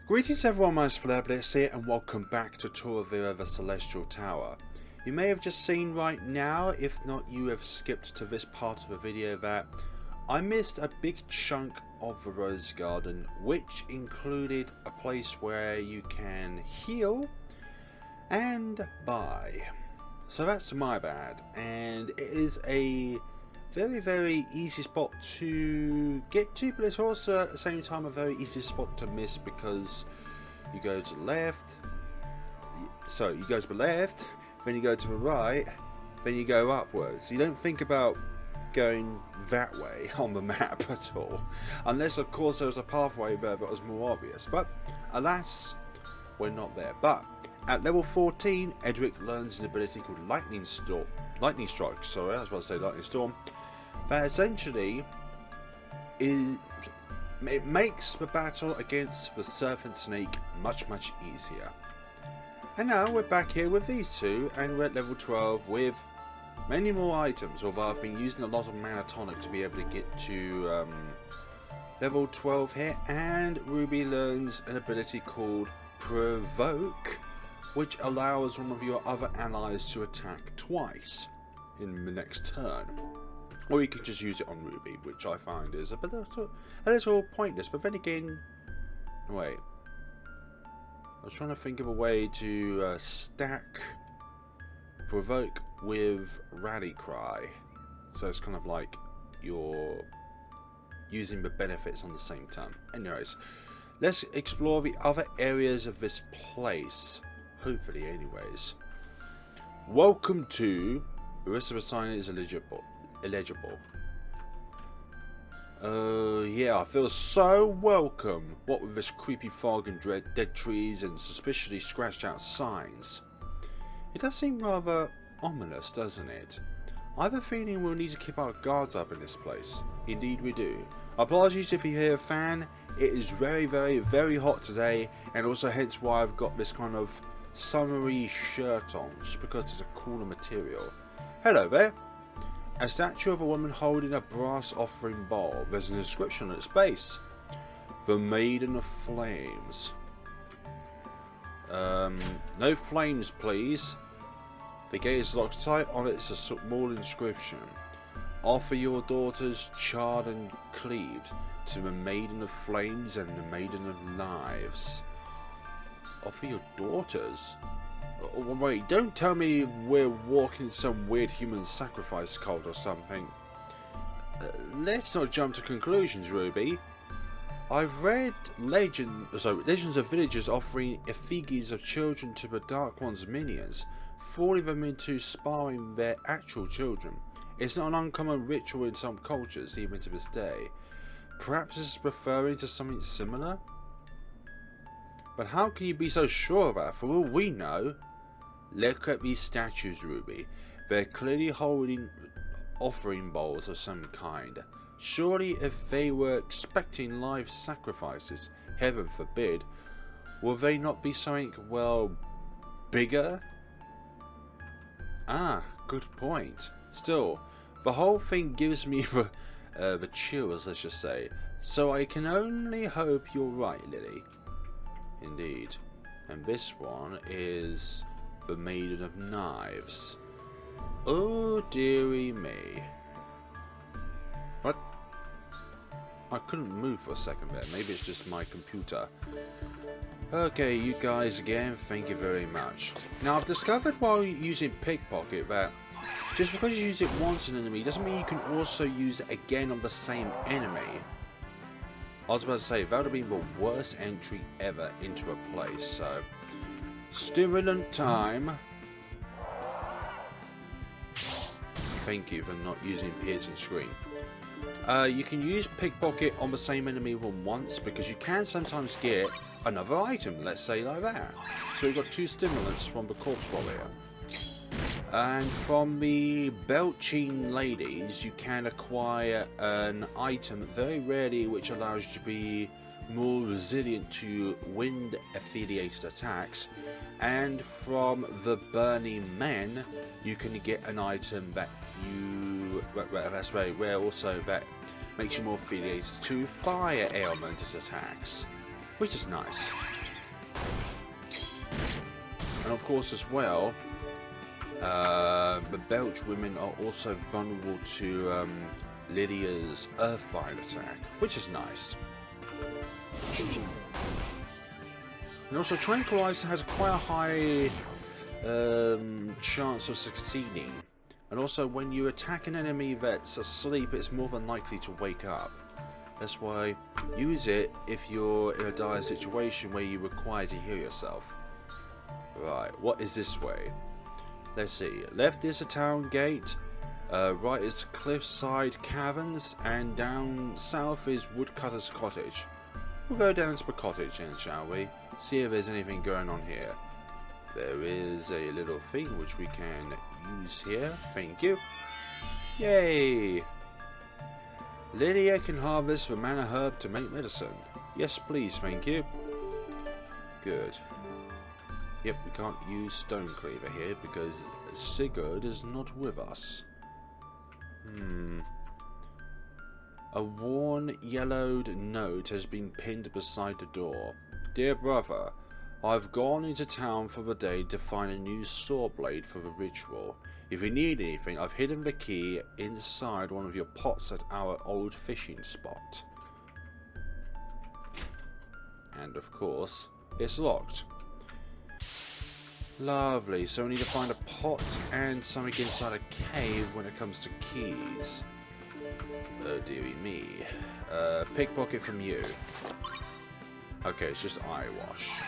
Greetings everyone, my name is FlareBlitzed here and welcome back to Turovero the Celestial Tower. You may have just seen right now, if not you have skipped to this part of the video, that I missed a big chunk of the Rose Garden, which included a place where you can heal and buy. So that's my bad, and it is a very easy spot to get to, but it's also at the same time a very easy spot to miss because you go to the left, so you go to the left, then you go to the right, then you go upwards. You don't think about going that way on the map at all, unless of course there was a pathway there that was more obvious, but alas, we're not there. But at level 14, Edric learns an ability called Lightning Strike, sorry, I was about to say Lightning Storm, that essentially it makes the battle against the Serpent Snake much easier. And now we're back here with these two, and we're at level 12 with many more items, although I've been using a lot of mana tonic to be able to get to level 12 here. And Ruby learns an ability called Provoke, which allows one of your other allies to attack twice in the next turn. Or you can just use it on Ruby, which I find is a little pointless. But then again, wait, I was trying to think of a way to stack Provoke with Rally Cry, so it's kind of like you're using the benefits on the same time. Anyways, let's explore the other areas of this place, hopefully anyways. Welcome to, the rest of the sign is illegible. Yeah, I feel so welcome, what with this creepy fog and dead trees and suspiciously scratched out signs. It does seem rather ominous, doesn't it? I have a feeling we'll need to keep our guards up in this place. Indeed we do. Apologies if you hear a fan, it is very hot today, and also hence why I've got this kind of summery shirt on, just because it's a cooler material. Hello there. A statue of a woman holding a brass offering bowl. There's an inscription on its base. The Maiden of Flames. No flames please. The gate is locked tight. On it is a small inscription. Offer your daughters charred and cleaved to the Maiden of Flames and the Maiden of Lives. Offer your daughters? Wait, don't tell me we're walking some weird human sacrifice cult or something. Let's not jump to conclusions, Ruby. I've read legends of villagers offering effigies of children to the Dark One's minions, fooling them into sparring their actual children. It's not an uncommon ritual in some cultures, even to this day. Perhaps this is referring to something similar? But how can you be so sure of that? For all we know, look at these statues, Ruby. They're clearly holding offering bowls of some kind. Surely if they were expecting live sacrifices, heaven forbid, will they not be something, well, bigger? Ah, good point. Still, the whole thing gives me the chills, let's just say. So I can only hope you're right, Lily. Indeed. And this one is the Maiden of Knives. Oh dearie me. What? I couldn't move for a second there. Maybe it's just my computer. Okay, you guys again, thank you very much. Now I've discovered while using Pickpocket that just because you use it once on an enemy doesn't mean you can also use it again on the same enemy. I was about to say, that would have been the worst entry ever into a place, so... Stimulant time. Thank you for not using piercing screen. You can use Pickpocket on the same enemy once, because you can sometimes get another item, let's say like that. So we've got 2 stimulants from the corpse warrior. And from the belching ladies, you can acquire an item very rarely which allows you to be more resilient to wind affiliated attacks. And from the burning men, you can get an item that that's very rare also, that makes you more affiliated to fire elemented attacks, which is nice. And of course as well, the Belch women are also vulnerable to Lydia's Earthfire attack, which is nice. And also Tranquilizer has quite a high chance of succeeding. And also when you attack an enemy that's asleep, it's more than likely to wake up. That's why use it if you're in a dire situation where you require to heal yourself. Right, what is this way? Let's see, left is a town gate, right is cliffside caverns, and down south is woodcutter's cottage. We'll go down to the cottage then, shall we? See if there's anything going on here. There is a little thing which we can use here, thank you. Yay! Lydia can harvest the mana herb to make medicine. Yes please, thank you. Good. Yep, we can't use Stone Cleaver here because Sigurd is not with us. A worn, yellowed note has been pinned beside the door. Dear brother, I've gone into town for the day to find a new saw blade for the ritual. If you need anything, I've hidden the key inside one of your pots at our old fishing spot. And of course, it's locked. Lovely, so we need to find a pot and something inside a cave when it comes to keys. Oh dearie me. Pickpocket from you. Okay, it's just eye wash.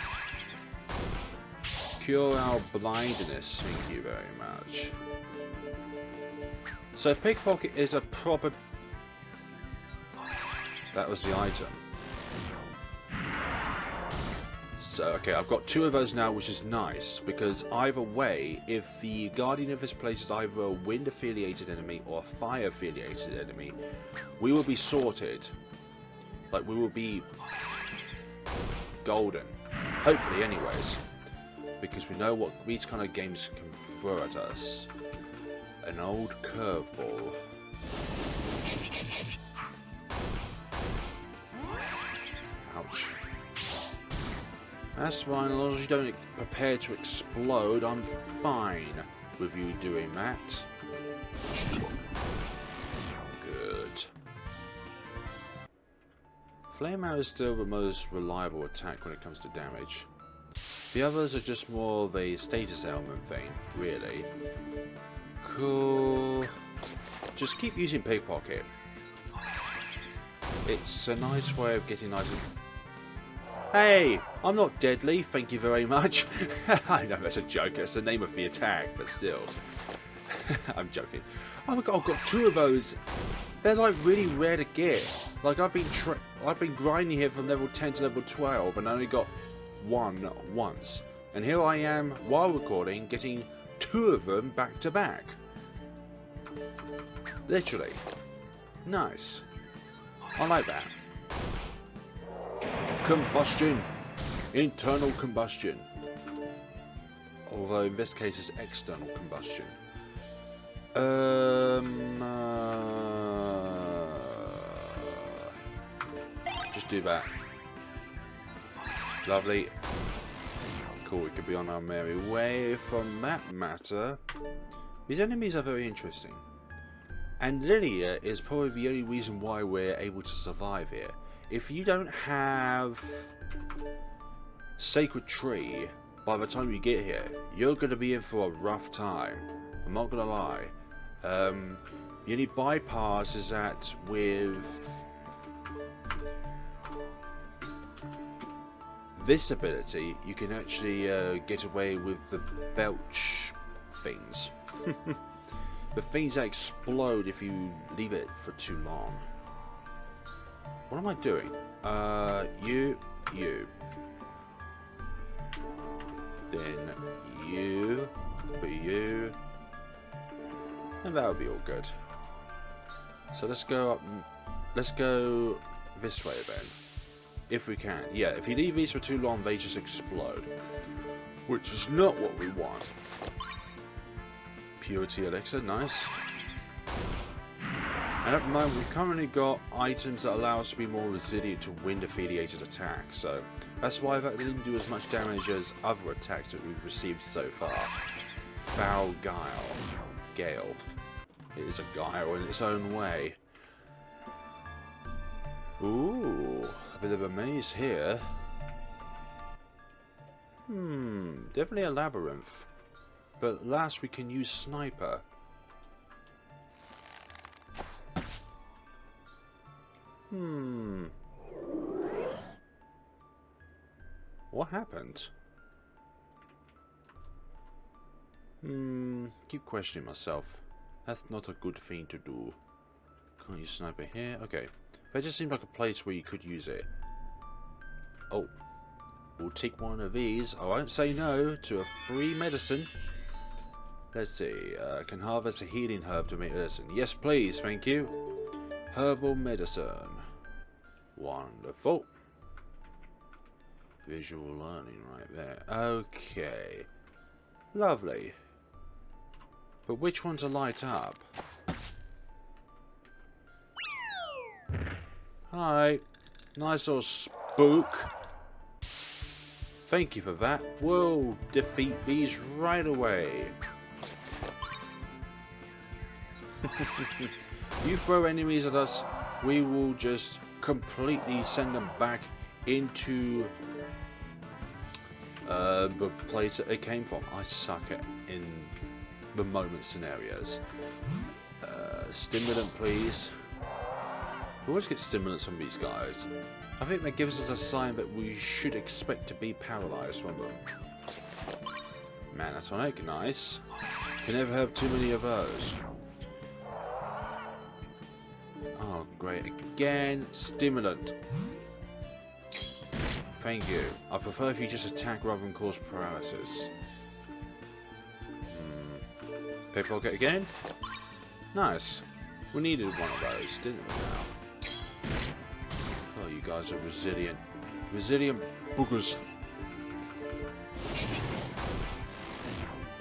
Cure our blindness, thank you very much. So pickpocket is a proper... That was the item. So, okay, I've got 2 of those now, which is nice, because either way, if the guardian of this place is either a wind-affiliated enemy or a fire-affiliated enemy, we will be sorted. Like, we will be golden. Hopefully, anyways. Because we know what these kind of games can throw at us. An old curveball. Ouch. That's fine, as long as you don't prepare to explode, I'm fine with you doing that. Good. Flame arrow is still the most reliable attack when it comes to damage. The others are just more of a status element thing, really. Cool. Just keep using Pickpocket. It's a nice way of getting nice... Hey! I'm not deadly, thank you very much. I know that's a joke, that's the name of the attack, but still. I'm joking. Oh my god, I've got 2 of those. They're like really rare to get. Like I've been grinding here from level 10 to level 12 and I only got one once. And here I am, while recording, getting 2 of them back to back. Literally. Nice. I like that. Combustion. Internal combustion. Although in this case it's external combustion. Just do that. Lovely. Cool, we could be on our merry way. From that matter, these enemies are very interesting. And Leilia is probably the only reason why we're able to survive here. If you don't have Sacred Tree by the time you get here, you're going to be in for a rough time. I'm not going to lie. The only bypass is that with this ability, you can actually get away with the belch things. The things that explode if you leave it for too long. What am I doing? You. Then you. For you. And that'll be all good. So let's go up. Let's go this way then. If we can. Yeah, if you leave these for too long, they just explode. Which is not what we want. Purity elixir, nice. And at the moment, we've currently got items that allow us to be more resilient to wind-affiliated attacks. So that's why that didn't do as much damage as other attacks that we've received so far. Foul Gale. It is a guile in its own way. Ooh, a bit of a maze here. Definitely a labyrinth. But last we can use sniper. What happened? Keep questioning myself. That's not a good thing to do. Can't use sniper here? Okay. That just seemed like a place where you could use it. Oh. We'll take one of these. I won't say no to a free medicine. Let's see. Can harvest a healing herb to make medicine. Yes, please. Thank you. Herbal medicine. Wonderful. Visual learning right there. Okay. Lovely. But which one to light up? Hi. Nice little spook. Thank you for that. We'll defeat these right away. You throw enemies at us, we will just completely send them back into the place that they came from. I suck at in the moment scenarios. Stimulant, please. We always get stimulants from these guys. I think that gives us a sign that we should expect to be paralyzed from them. Manatonic, nice. Can never have too many of those. Oh, great. Again, stimulant. Thank you. I prefer if you just attack rather than cause paralysis. Pickpocket again? Nice. We needed one of those, didn't we now? Oh, you guys are resilient. Resilient boogers.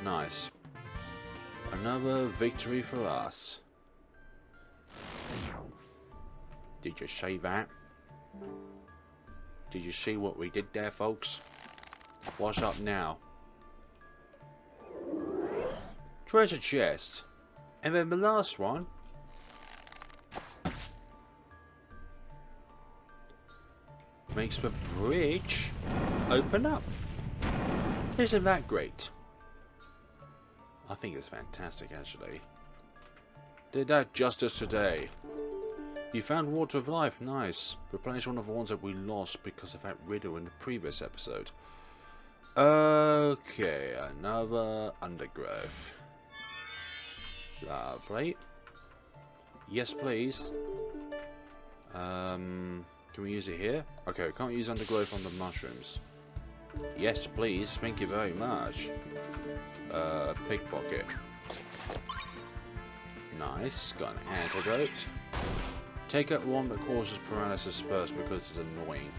Nice. Another victory for us. Did you see that? Did you see what we did there, folks? What's up now? Treasure chest. And then the last one. Makes the bridge open up. Isn't that great? I think it's fantastic, actually. Did that justice today. You found Water of Life, nice. Replenish one of the ones that we lost because of that riddle in the previous episode. Okay, another undergrowth. Lovely. Yes, please. Can we use it here? Okay, we can't use undergrowth on the mushrooms. Yes, please. Thank you very much. Pickpocket. Nice. Got an antidote. Take out one that causes paralysis first because it's annoying.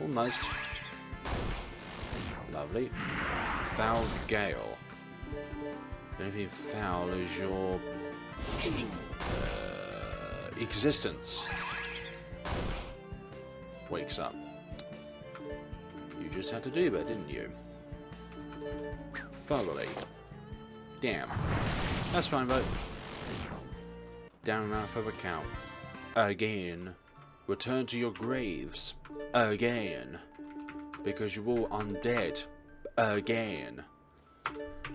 Almost. Lovely. Foul Gale. The only thing foul is your existence. Wakes up. You just had to do that, didn't you? Thoroughly. Damn. That's fine, though. Down and out for the count. Again. Return to your graves. Again. Because you're all undead. Again.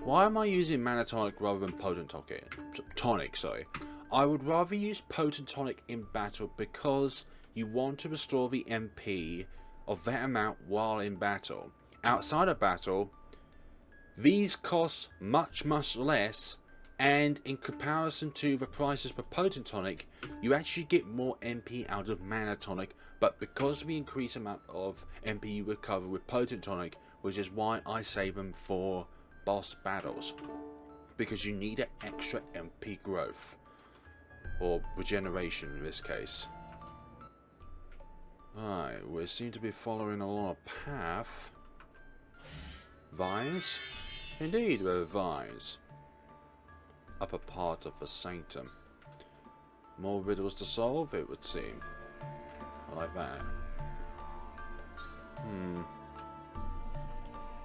Why am I using mana tonic rather than potent tonic? Tonic, sorry. I would rather use potent tonic in battle because you want to restore the MP of that amount while in battle. Outside of battle, these cost much less, and in comparison to the prices for potent tonic, you actually get more MP out of mana tonic, but because of the increased amount of MP you recover with potent tonic, which is why I save them for boss battles, because you need an extra MP growth, or regeneration in this case. Alright, we seem to be following along a path. Vines? Indeed, there are vines. Upper part of the sanctum. More riddles to solve, it would seem. I like that.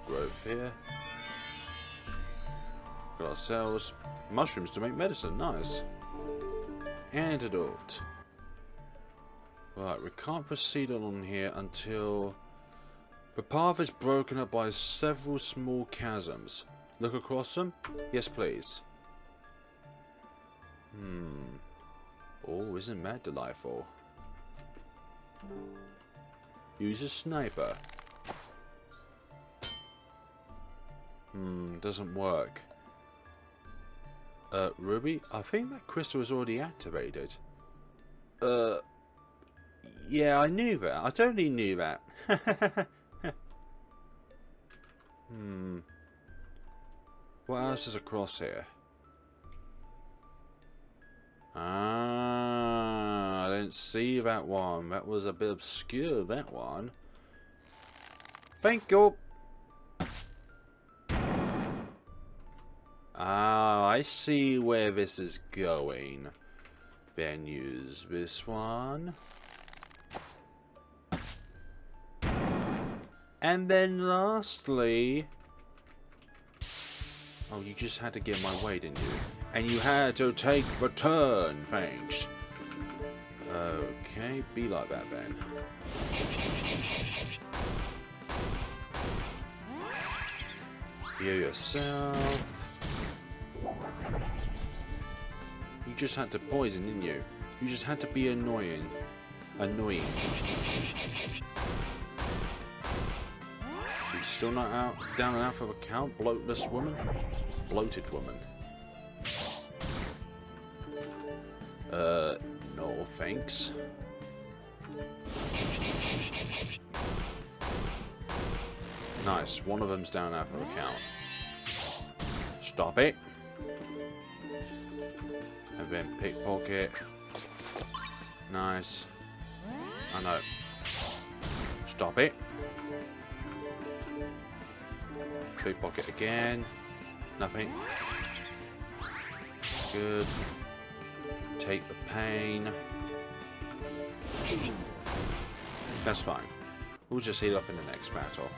Growth here. Got ourselves mushrooms to make medicine, nice. Antidote. Right, we can't proceed on here until the path is broken up by several small chasms. Look across them? Yes, please. Oh, isn't that delightful? Use a sniper. Doesn't work. Ruby? I think that crystal is already activated. Yeah, I knew that. I totally knew that. What else is across here? Ah, I didn't see that one. That was a bit obscure, that one. Thank you. Ah, I see where this is going. Then use this one. And then lastly... Oh, you just had to get my way, didn't you? And you had to take the turn, thanks. Okay, be like that then. Heal yourself. You just had to poison, didn't you? You just had to be annoying. Annoying. You're still not out, down and out for the count, bloatless woman? Bloated woman. No thanks. Nice, one of them's down out for the count. Stop it. And then pickpocket. Nice. I know. Stop it. Pickpocket again. Nothing. Good. Take the pain. That's fine. We'll just heal up in the next battle.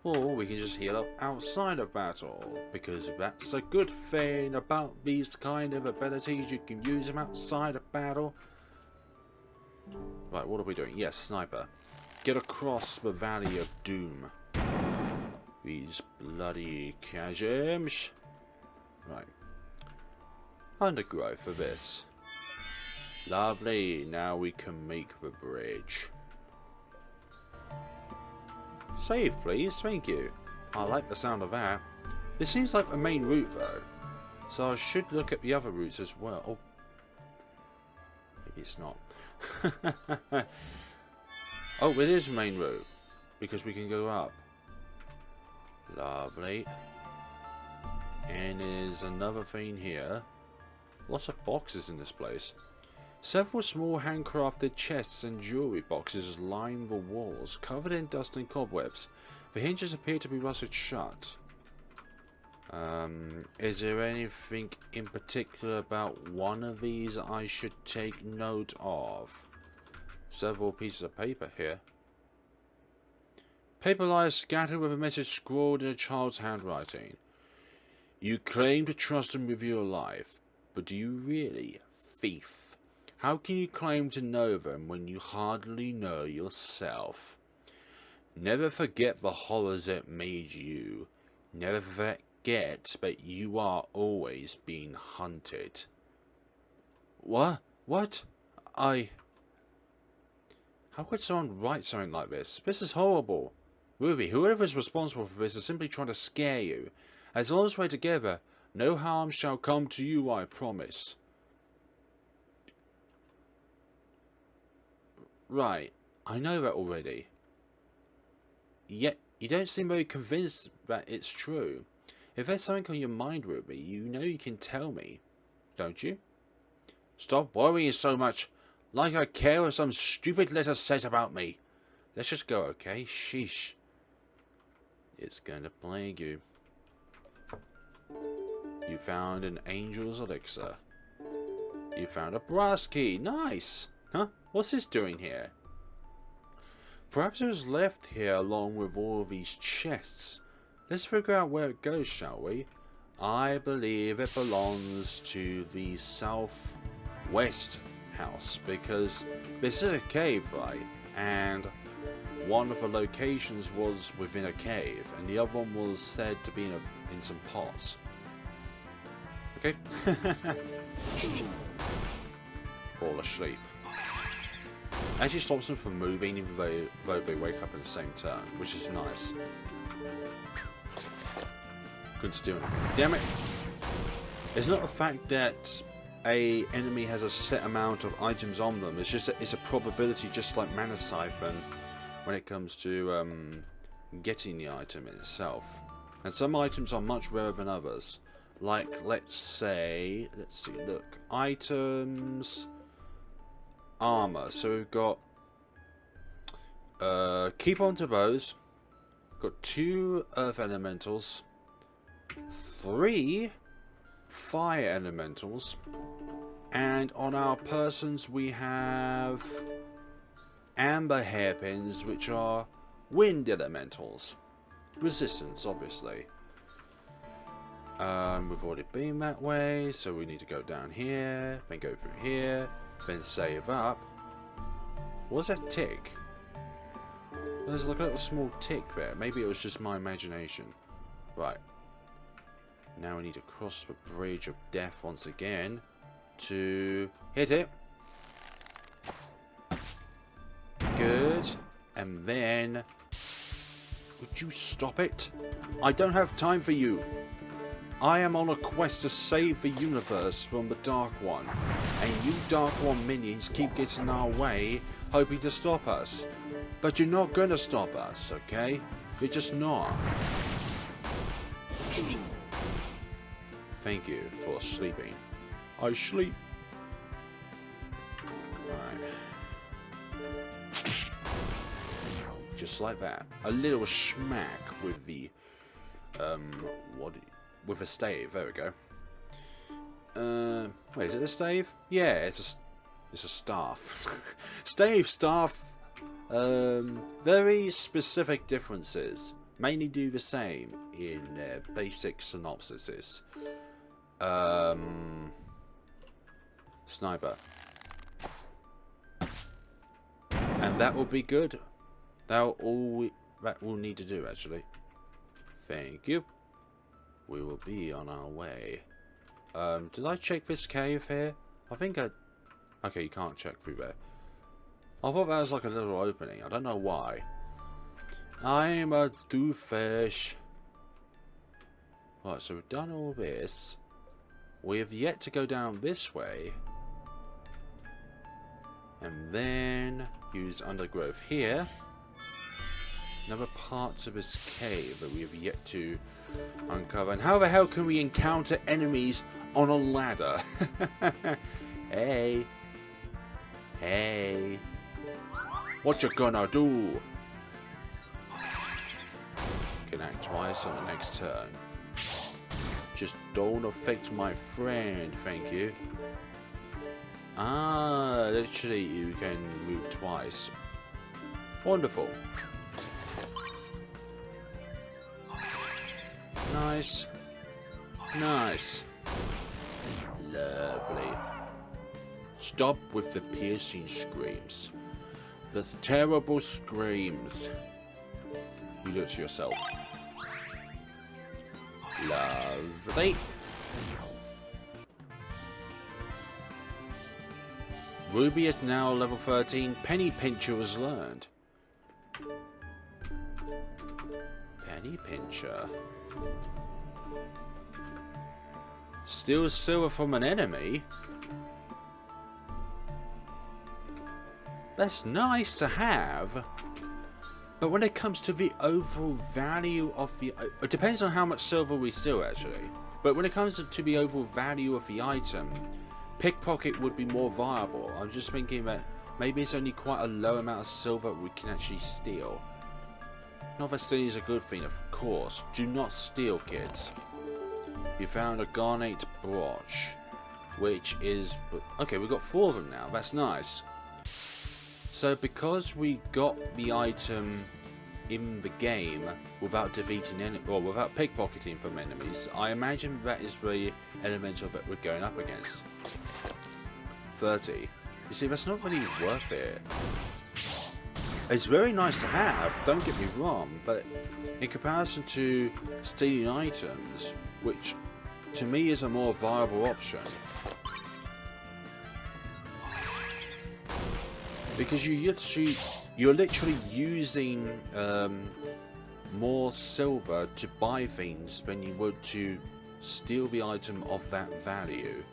Or we can just heal up outside of battle, because that's a good thing about these kind of abilities. You can use them outside of battle. Right, what are we doing? Yes, sniper. Get across the Valley of Doom. These bloody chasms. Right. Undergrowth for this. Lovely. Now we can make the bridge. Save, please. Thank you. I like the sound of that. This seems like the main route, though. So I should look at the other routes as well. Oh, maybe it's not. Oh, it is main route. Because we can go up. Lovely. And there's another thing here. Lots of boxes in this place. Several small handcrafted chests and jewelry boxes line the walls, covered in dust and cobwebs. The hinges appear to be rusted shut. Is there anything in particular about one of these I should take note of? Several pieces of paper here. Paper lies scattered with a message scrawled in a child's handwriting. You claim to trust them with your life, but do you really, thief? How can you claim to know them when you hardly know yourself? Never forget the horrors that made you. Never forget that you are always being hunted. What? What? How could someone write something like this? This is horrible. Ruby, whoever is responsible for this is simply trying to scare you. As long as we're together, no harm shall come to you, I promise. Right, I know that already. Yet, you don't seem very convinced that it's true. If there's something on your mind, Ruby, you know you can tell me, don't you? Stop worrying so much, like I care what some stupid letter says about me. Let's just go, okay? Sheesh. It's going to plague you. You found an angel's elixir. You found a brass key. Nice! Huh? What's this doing here? Perhaps it was left here along with all these chests. Let's figure out where it goes, shall we? I believe it belongs to the southwest house, because this is a cave, right? And one of the locations was within a cave, and the other one was said to be in some pots. Okay. Fall asleep. Actually stops them from moving, even though they wake up at the same turn, which is nice. Couldn't steal anything. Damn it! It's not the fact that a enemy has a set amount of items on them. It's just it's a probability, just like Mana Siphon, when it comes to getting the item itself. And some items are much rarer than others. Like, let's see, look, items, armor. So we've got keep on to bows. Got 2 earth elementals, 3 fire elementals, and on our persons we have amber hairpins, which are wind elementals. Resistance, obviously. We've already been that way, so we need to go down here, then go through here, then save up. What's that tick? There's like a little small tick there. Maybe it was just my imagination. Right. Now we need to cross the bridge of death once again to hit it. Good. And then... Would you stop it? I don't have time for you. I am on a quest to save the universe from the Dark One. And you Dark One minions keep getting in our way, hoping to stop us. But you're not gonna stop us, okay? You're just not. Thank you for sleeping. I sleep. Alright. Just like that. A little smack with the with a stave. There we go. Wait, is it a stave? Yeah, it's a staff. Stave, staff. Very specific differences. Mainly do the same in basic synopsises. Sniper. And that will be good. That will need to do, actually. Thank you. We will be on our way. Did I check this cave here? I think I... Okay, you can't check through there. I thought that was like a little opening. I don't know why. I'm a doofus. Right, so we've done all this. We have yet to go down this way. And then use undergrowth here. Another part of this cave that we have yet to uncover. And how the hell can we encounter enemies on a ladder? Hey. Hey. What you gonna do? Can act twice on the next turn. Just don't affect my friend, thank you. Ah, literally you can move twice. Wonderful. Nice. Nice. Lovely. Stop with the piercing screams. The terrible screams. You do it to yourself. Lovely. Ruby is now level 13. Penny Pincher was learned. Penny Pincher. Steal silver from an enemy? That's nice to have. But when it comes to the overall value of the... It depends on how much silver we steal, actually. But when it comes to the overall value of the item, pickpocket would be more viable. I'm just thinking that maybe it's only quite a low amount of silver we can actually steal. Not that stealing is a good thing, of course. Do not steal, kids. You found a garnet brooch, which is... Okay, we've got 4 of them now. That's nice. So because we got the item in the game without defeating any, or without pickpocketing from enemies, I imagine that is the element of it we're going up against. 30. You see, that's not really worth it. It's very nice to have, don't get me wrong, but in comparison to stealing items, which to me is a more viable option. Because you're literally using more silver to buy things than you would to steal the item of that value.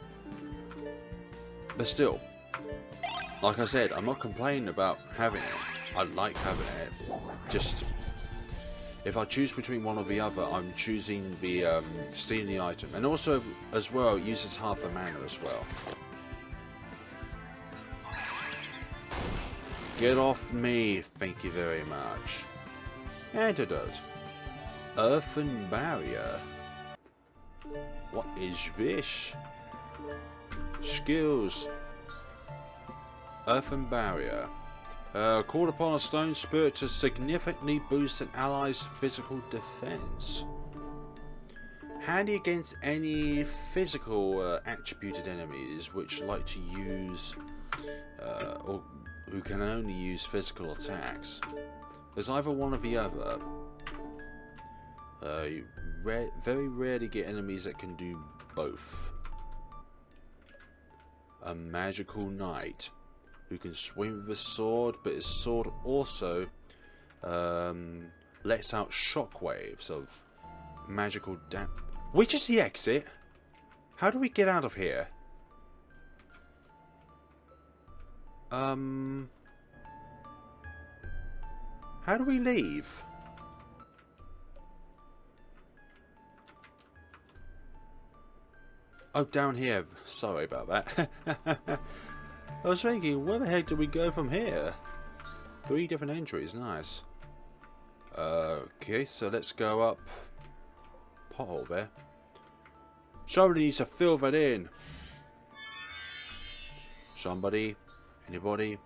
But still, like I said, I'm not complaining about having it. I like having it. Just, if I choose between one or the other, I'm choosing the stealing the item. And also, as well, it uses half the mana as well. Get off me, thank you very much. Antidote. Earthen barrier. What is this? Skills. Earthen barrier. Called upon a stone spirit to significantly boost an ally's physical defense. Handy against any physical attributed enemies which like to use or who can only use physical attacks. There's either one or the other. You very rarely get enemies that can do both. A magical knight who can swing with a sword, but his sword also lets out shockwaves of magical damage. Which is the exit? How do we get out of here? How do we leave? Oh, down here. Sorry about that. I was thinking, where the heck do we go from here? 3 different entries, nice. Okay, so let's go up. Pothole there. Somebody needs to fill that in. Somebody, anybody,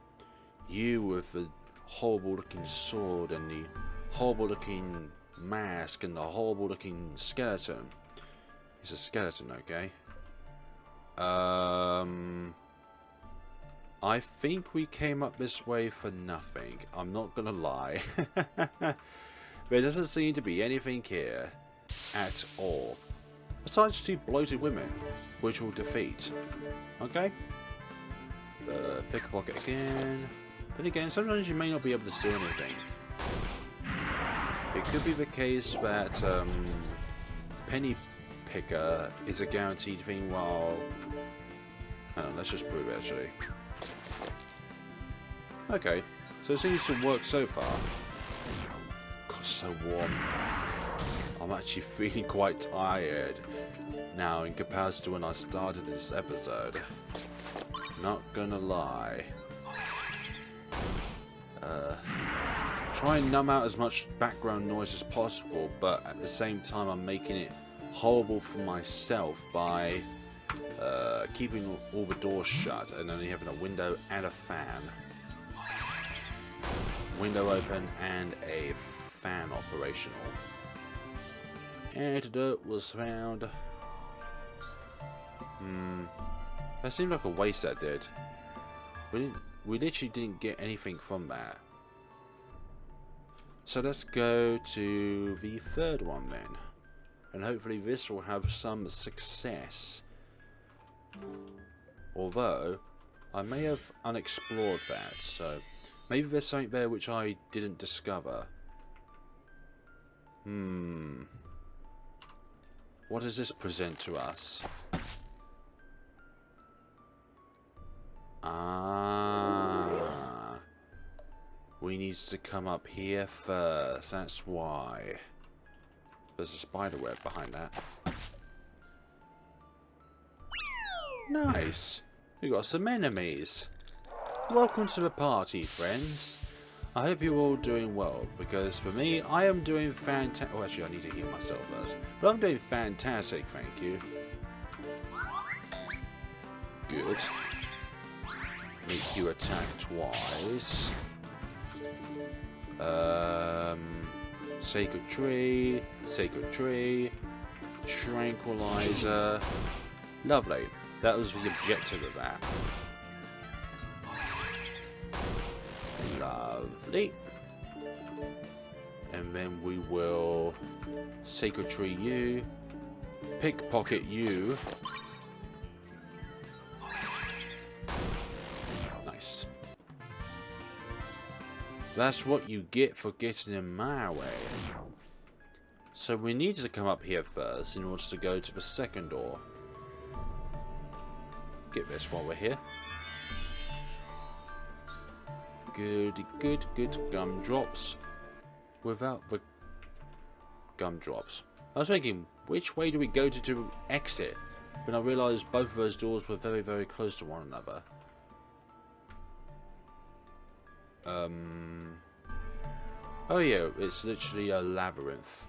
you with the horrible looking sword and the horrible looking mask and the horrible looking skeleton. It's a skeleton, okay. I think we came up this way for nothing. I'm not gonna lie. There doesn't seem to be anything here at all. Besides 2 bloated women, which will defeat. Okay. Pickpocket again. But again, sometimes you may not be able to steal anything. It could be the case that Penny Picker is a guaranteed thing while... Hang on, let's just prove it actually. Okay, so it seems to work so far. God, so warm. I'm actually feeling quite tired now in comparison to when I started this episode. Not gonna lie. Try and numb out as much background noise as possible, but at the same time I'm making it horrible for myself by keeping all the doors shut and only having a window and a fan. Window open and a fan operational. Antidote was found. That seemed like a waste, that did. We literally didn't get anything from that. So let's go to the third one then. And hopefully this will have some success. Although, I may have unexplored that, so maybe there's something there which I didn't discover. What does this present to us? We need to come up here first, that's why. There's a spider web behind that. Nice! We got some enemies. Welcome to the party, friends. I hope you're all doing well, because for me, I am doing fantastic. Oh, actually, I need to heal myself first. But I'm doing fantastic, thank you. Good. Make you attack twice. Sacred tree, tranquilizer. Lovely. That was the objective of that. Lovely. And then we will sacred tree you, pickpocket you. Nice. That's what you get for getting in my way. So we need to come up here first in order to go to the second door. Get this while we're here. Good gumdrops. Without the gumdrops. I was thinking, which way do we go to exit? But I realised both of those doors were very, very close to one another. Oh yeah, it's literally a labyrinth.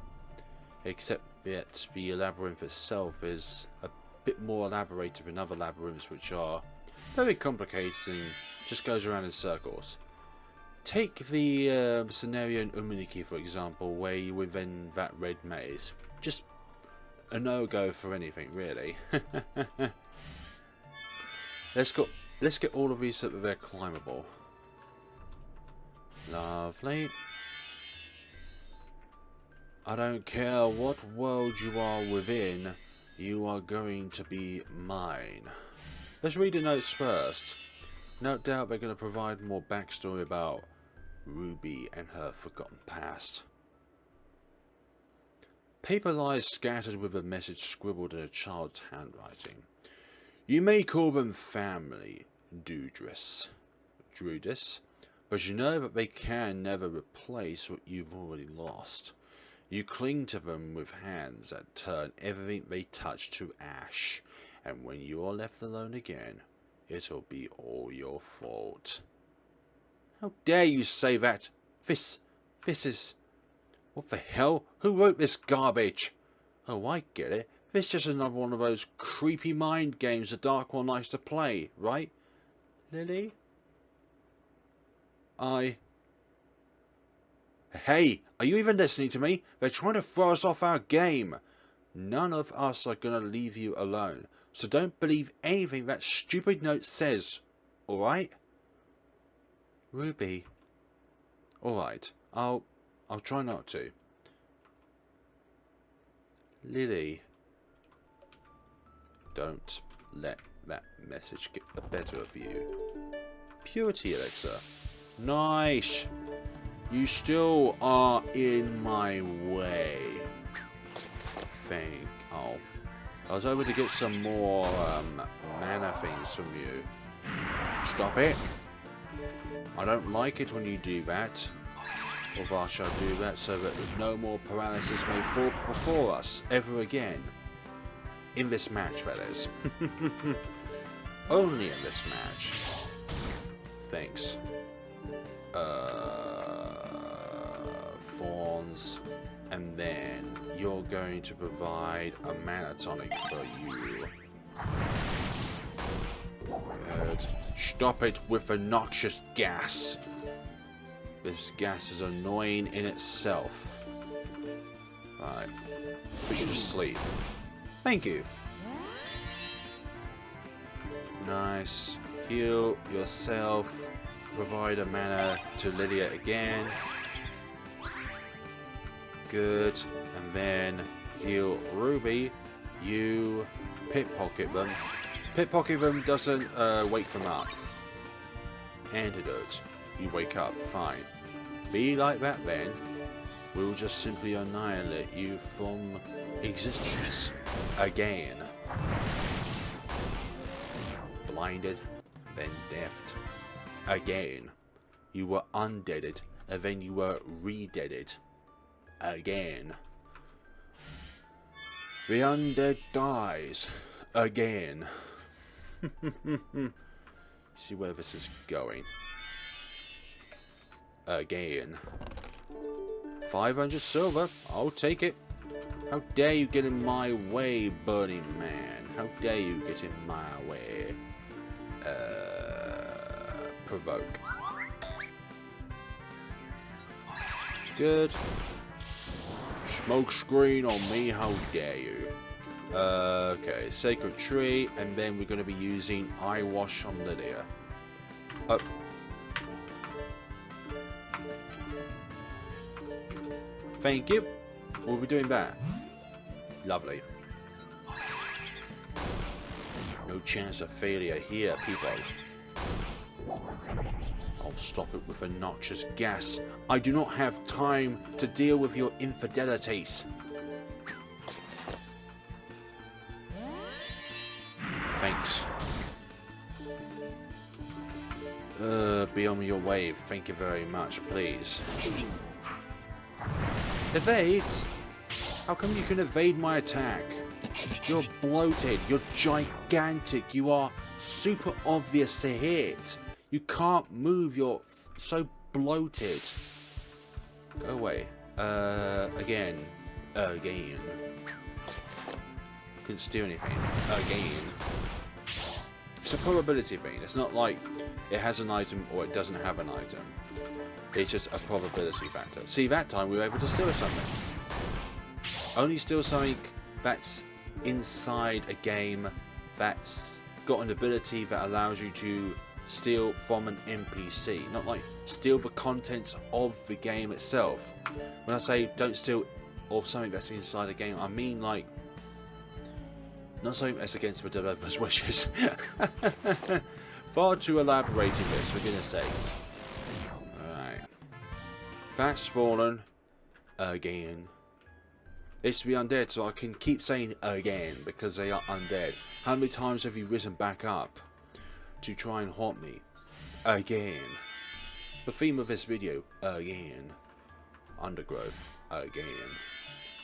Except that the labyrinth itself is a bit more elaborated than other labyrinths, which are very complicated and just goes around in circles. Take the scenario in Uminiki, for example, where you're within that red maze. Just a no-go for anything, really. Let's get all of these so that they're climbable. Lovely. I don't care what world you are within, you are going to be mine. Let's read the notes first. No doubt they're going to provide more backstory about Ruby and her forgotten past. Paper lies scattered with a message scribbled in a child's handwriting. You may call them family, Drudis, but you know that they can never replace what you've already lost. You cling to them with hands that turn everything they touch to ash, and when you are left alone again, it'll be all your fault. How dare you say that? This is... What the hell? Who wrote this garbage? Oh, I get it. This is just another one of those creepy mind games the Dark One likes to play, right? Lily? Hey, are you even listening to me? They're trying to throw us off our game. None of us are going to leave you alone. So don't believe anything that stupid note says. Alright? Ruby. Alright, I'll try not to. Lily. Don't let that message get the better of you. Purity elixir. Nice. You still are in my way. Oh. I was hoping to get some more mana things from you. Stop it. I don't like it when you do that. Or I shall do that so that no more paralysis may fall before us ever again. In this match, that is. Only in this match. Thanks. Thorns. And then you're going to provide a mana tonic for you. Good. Stop it with the noxious gas. This gas is annoying in itself. Right. Put you to sleep. Thank you. Nice. Heal yourself. Provide a mana to Leilia again. Good. And then heal Ruby. You pickpocket them. Pickpocket them doesn't wake them up. Antidote. You wake up. Fine. Be like that then. We'll just simply annihilate you from existence. Again. Blinded. Then deafed. Again. You were undeaded. And then you were re-deaded. Again. The undead dies. Again. See where this is going. Again. 500 silver. I'll take it. How dare you get in my way, Burning Man. How dare you get in my way. Provoke. Good. Smoke screen on me, how dare you. Okay, Sacred Tree, and then we're going to be using Eye Wash on Leilia. Oh. Thank you. We'll be doing that. Lovely. No chance of failure here, people. I'll stop it with a noxious gas. I do not have time to deal with your infidelities. Thanks. Be on your way. Thank you very much, please. Evade? How come you can evade my attack? You're bloated. You're gigantic. You are super obvious to hit. You can't move. You're so bloated. Go away. Again. Again. Couldn't steal anything. Again. It's a probability thing. It's not like it has an item or it doesn't have an item. It's just a probability factor. See, that time we were able to steal something. Only steal something that's inside a game that's got an ability that allows you to steal from an NPC. Not like steal the contents of the game itself. When I say don't steal of something that's inside a game, I mean like not something that's against the developer's wishes. Far too elaborating this, for goodness sakes. Alright. That's fallen. Again. It's to be undead, so I can keep saying again because they are undead. How many times have you risen back up to try and haunt me? Again. The theme of this video, again. Undergrowth, again.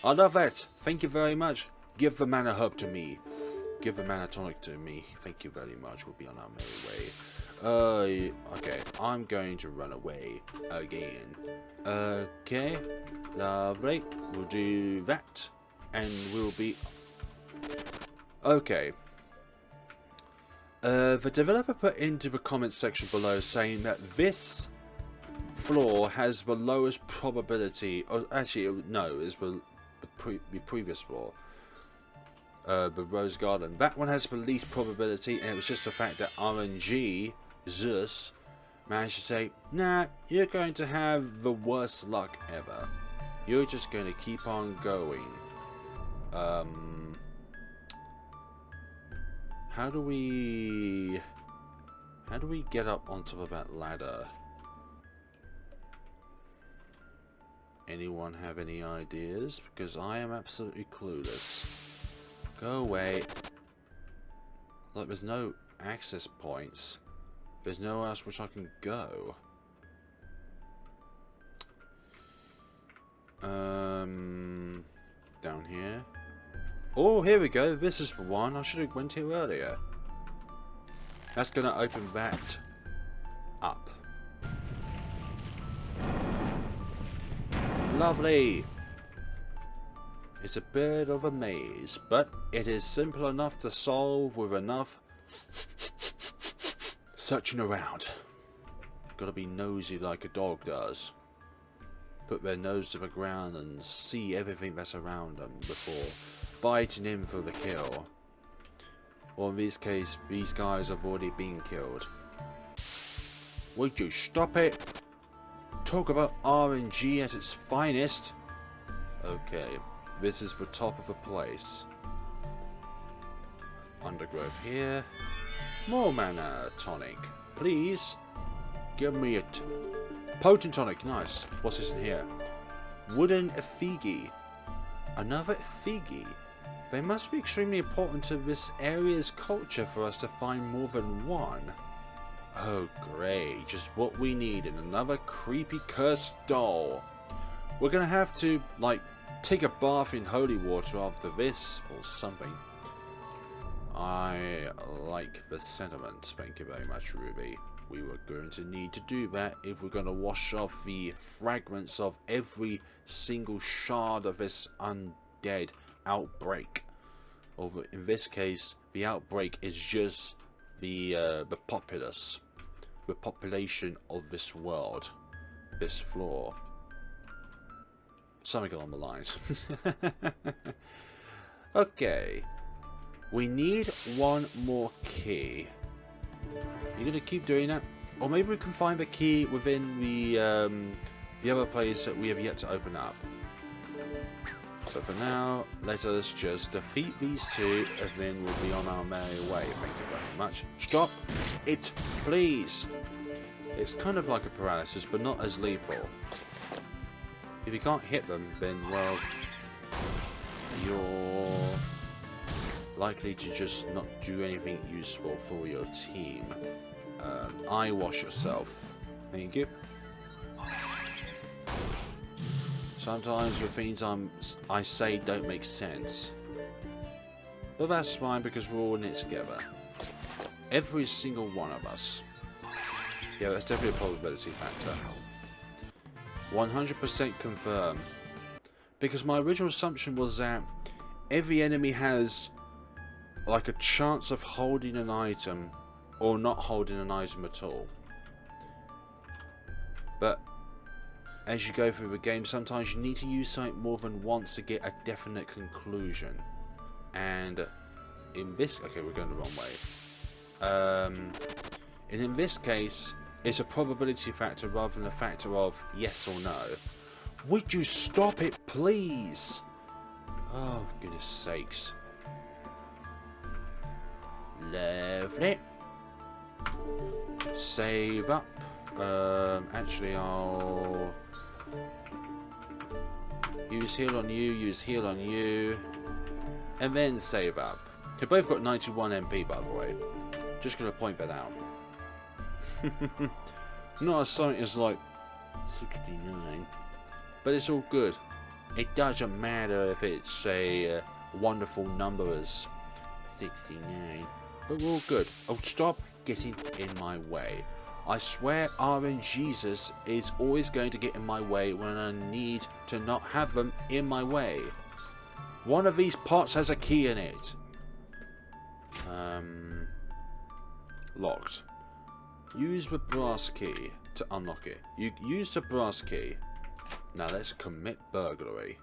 I love that. Thank you very much. Give the mana herb to me. Give the mana tonic to me. Thank you very much. We'll be on our merry way. Okay, I'm going to run away again. Okay, lovely. We'll do that, and we'll be okay. The developer put into the comments section below saying that this floor has the lowest probability. Or actually, no, it's the previous floor. The Rose Garden. That one has the least probability, and it was just the fact that RNG Zeus managed to say, nah, you're going to have the worst luck ever. You're just going to keep on going. How do we get up on top of that ladder? Anyone have any ideas? Because I am absolutely clueless. Go away. Like there's no access points. There's nowhere else which I can go. Down here. Oh, here we go. This is the one. I should have went here earlier. That's going to open that up. Lovely. It's a bit of a maze, but it is simple enough to solve with enough searching around. Gotta be nosy like a dog does. Put their nose to the ground and see everything that's around them before biting in for the kill. Or in this case, these guys have already been killed. Would you stop it? Talk about RNG at its finest. Okay, this is the top of the place. Undergrowth here. More mana tonic, please. Give me it. Potent tonic, nice. What's this in here? Wooden Effigie. Another Effigie. They must be extremely important to this area's culture for us to find more than one. Oh great, just what we need in another creepy cursed doll. We're gonna have to, like, take a bath in holy water after this or something. I like the sentiment, thank you very much, Ruby. We were going to need to do that if we're going to wash off the fragments of every single shard of this undead outbreak. Or in this case, the outbreak is just the populace, the population of this world, this floor. Something along the lines. Okay, we need one more key. You're gonna keep doing that, or maybe we can find the key within the other place that we have yet to open up. So for now, let us just defeat these two, and then we'll be on our merry way. Thank you very much. Stop it, please. It's kind of like a paralysis, but not as lethal. If you can't hit them, then well, you're likely to just not do anything useful for your team. Eye wash yourself. Thank you. Sometimes the things I say don't make sense. But that's fine because we're all in it together. Every single one of us. Yeah, that's definitely a probability factor. 100% confirm. Because my original assumption was that every enemy has like a chance of holding an item or not holding an item at all. But as you go through the game, sometimes you need to use something more than once to get a definite conclusion. And in this, okay, we're going the wrong way. And in this case, it's a probability factor rather than a factor of yes or no. Would you stop it, please? Oh, goodness sakes. Lovely. Save up. Actually, I'll use heal on you, and then save up. They both got 91 MP, by the way. Just gonna point that out. Not as something as like 69, but it's all good. It doesn't matter if it's a wonderful number as 69, but we're all good. Oh, stop getting in my way. I swear RNGesus is always going to get in my way when I need to not have them in my way. One of these pots has a key in it. Locked. Use the brass key to unlock it. You use the brass key. Now let's commit burglary.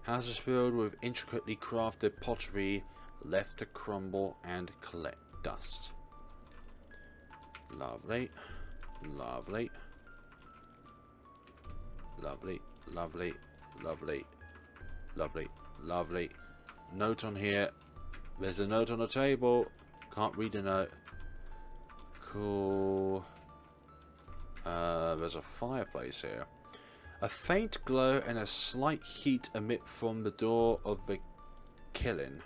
House is filled with intricately crafted pottery left to crumble and collect dust. Lovely, lovely, lovely, lovely, lovely, lovely, lovely. Note on here. There's a note on the table. Can't read the note. Cool. There's a fireplace here. A faint glow and a slight heat emit from the door of the kiln.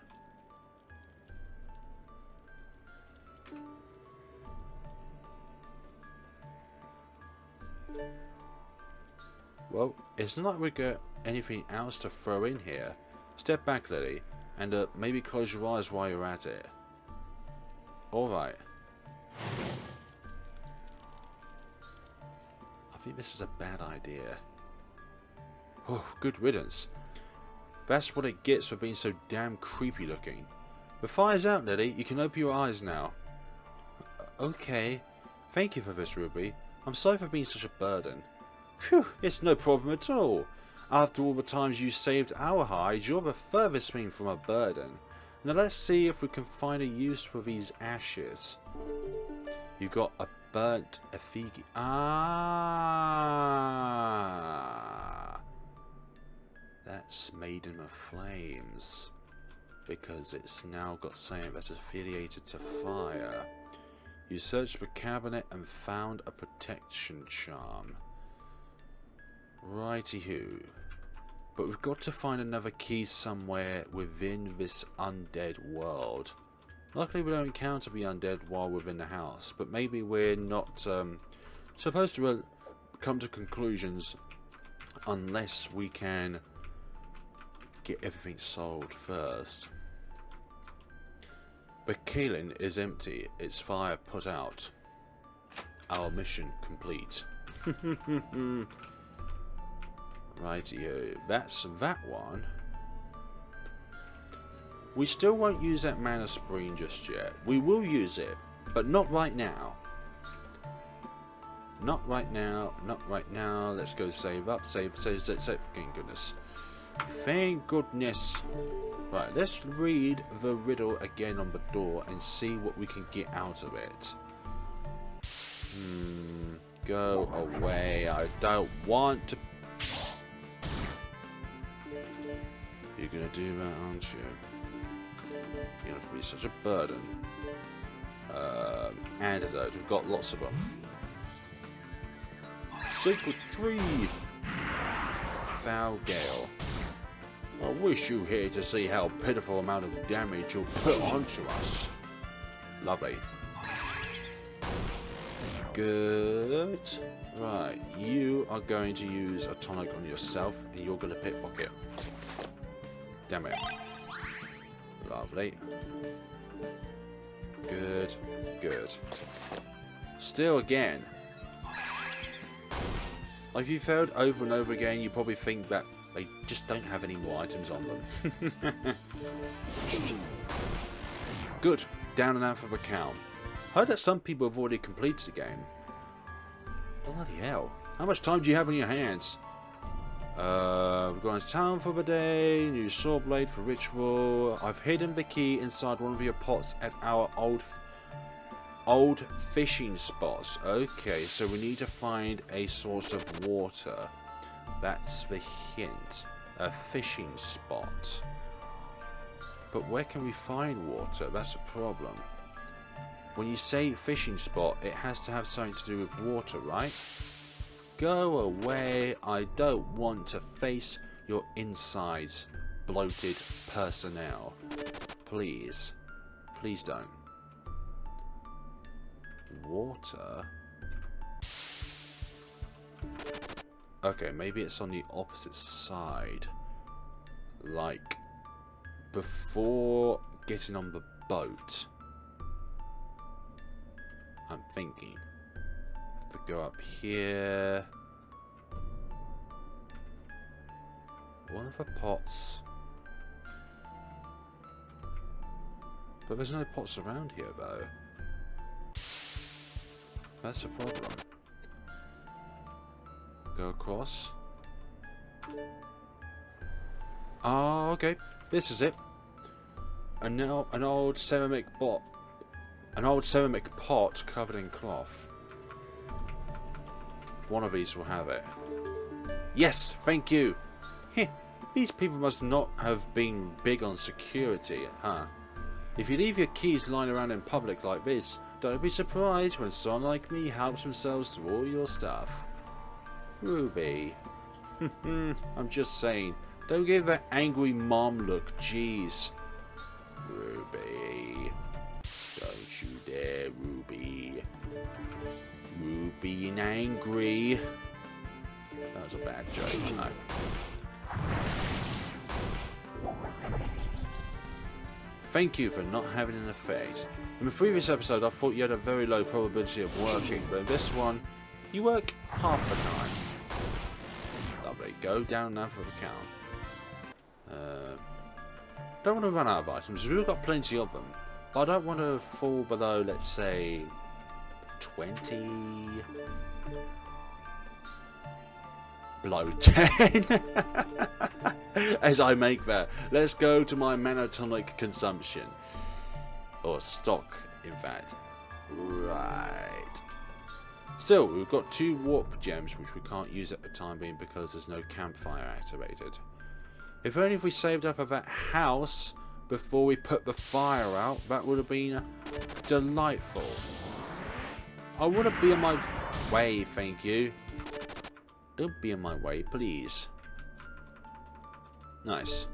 Well, it's not like we got anything else to throw in here. Step back, Lily, and maybe close your eyes while you're at it. Alright. I think this is a bad idea. Oh, good riddance. That's what it gets for being so damn creepy looking. The fire's out, Lily. You can open your eyes now. Okay. Thank you for this, Ruby. I'm sorry for being such a burden. Phew, it's no problem at all. After all the times you saved our hide, you're the furthest thing from a burden. Now let's see if we can find a use for these ashes. You got a burnt Effigie. Ah, that's Maiden of Flames, because it's now got something that's affiliated to fire. You searched the cabinet and found a protection charm. Righty-hoo. But we've got to find another key somewhere within this undead world. Luckily we don't encounter the undead while we're in the house, but maybe we're not supposed to come to conclusions unless we can get everything sold first. The kiln is empty, its fire put out. Our mission complete. Rightio, that's that one. We still won't use that mana spring just yet. We will use it, but not right now. Not right now, not right now. Let's go save up, save. Thank goodness. Thank goodness. Right, let's read the riddle again on the door and see what we can get out of it. Go away. I don't want to. You're gonna do that, aren't you? You're gonna be such a burden. Antidote. We've got lots of them. Sacred tree. Foul gale. I wish you were here to see how pitiful amount of damage you'll put onto us. Lovely. Good. Right, you are going to use a tonic on yourself, and you're going to pickpocket. Damn it. Lovely. Good. Good. Still again. Like, if you failed over and over again, you probably think that they just don't have any more items on them. Good. Down and out for the count. Heard that some people have already completed the game. Bloody hell. How much time do you have on your hands? We're going to town for the day. New sword blade for ritual. I've hidden the key inside one of your pots at our old fishing spots. Okay, so we need to find a source of water. That's the hint. A fishing spot. But where can we find water? That's a problem. When you say fishing spot, it has to have something to do with water, right? Go away. I don't want to face your insides, bloated personnel. Please. Please don't. Water? Okay, maybe it's on the opposite side. Like, before getting on the boat. I'm thinking. Have to go up here. One of the pots. But there's no pots around here, though. That's a problem. Go across. Oh, okay. This is it. An old ceramic pot. An old ceramic pot covered in cloth. One of these will have it. Yes, thank you. Heh, these people must not have been big on security, huh? If you leave your keys lying around in public like this, don't be surprised when someone like me helps themselves to all your stuff. Ruby. I'm just saying, don't give that angry mom look, jeez. Ruby. Don't you dare, Ruby. Ruby and angry. That was a bad joke, I know. Thank you for not having an effect. In the previous episode, I thought you had a very low probability of working, but in this one, you work half the time. Lovely. Go down now for the count. Don't want to run out of items. We've got plenty of them. But I don't want to fall below, let's say, 20. Below 10. As I make that. Let's go to my monotonic consumption. Or stock, in fact. Right. Still, we've got 2 warp gems, which we can't use at the time being because there's no campfire activated. If only if we saved up at that house before we put the fire out, that would have been delightful. I want to be on my way, thank you. Don't be in my way, please. Nice.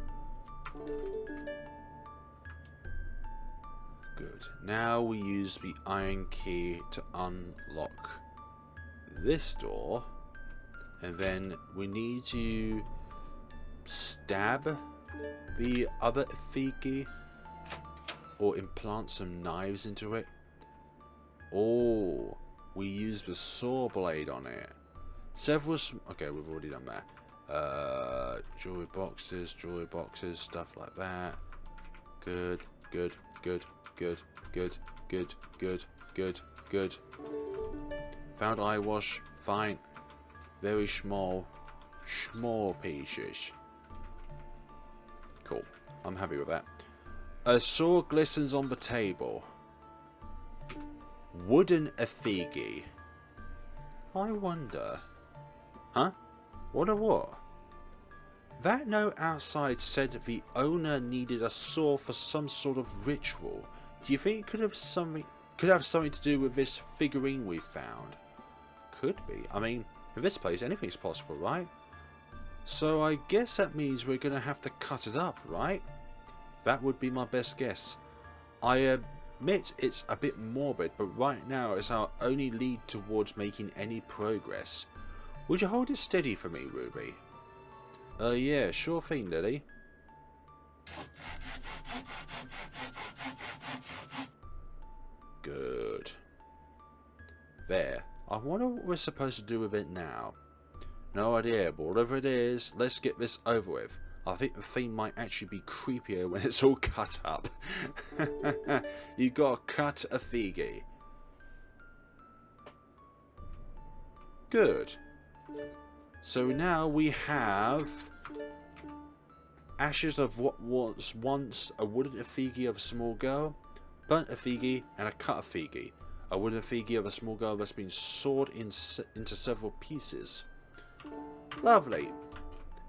Good. Now we use the iron key to unlock this door. And then we need to stab the other Effigi or implant some knives into it. Oh, we use the saw blade on it. Okay, we've already done that. Jewelry boxes, stuff like that. Good. Found eye wash, fine. Very small pieces. Cool, I'm happy with that. A saw glistens on the table. Wooden Effigi. I wonder. Huh? What? That note outside said the owner needed a saw for some sort of ritual. Do you think it could have something to do with this figurine we found? Could be. I mean, in this place anything's possible, right? So I guess that means we're going to have to cut it up, right? That would be my best guess. I admit it's a bit morbid, but right now it's our only lead towards making any progress. Would you hold it steady for me, Ruby? Yeah, sure thing, Lily. Good. There. I wonder what we're supposed to do with it now. No idea, but whatever it is, let's get this over with. I think the theme might actually be creepier when it's all cut up. You gotta cut a Effigi. Good. So now we have ashes of what was once a wooden Effigi of a small girl, burnt Effigi, and a cut Effigi. A wooden Effigi of a small girl that's been sawed into several pieces. Lovely.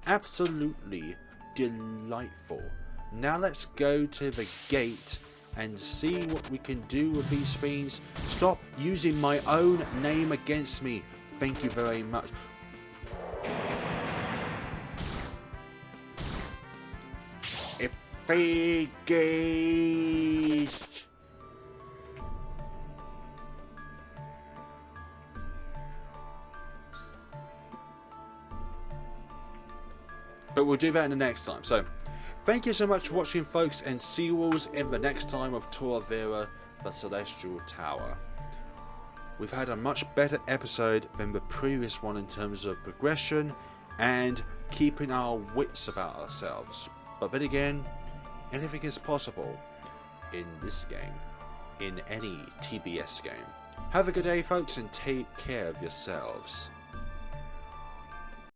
Absolutely delightful. Now let's go to the gate and see what we can do with these things. Stop using my own name against me. Thank you very much. Effigies. But we'll do that in the next time. So, thank you so much for watching, folks, and see you all in the next time of Turovero, the Celestial Tower. We've had a much better episode than the previous one in terms of progression and keeping our wits about ourselves. But then again, anything is possible in this game, in any TBS game. Have a good day, folks, and take care of yourselves.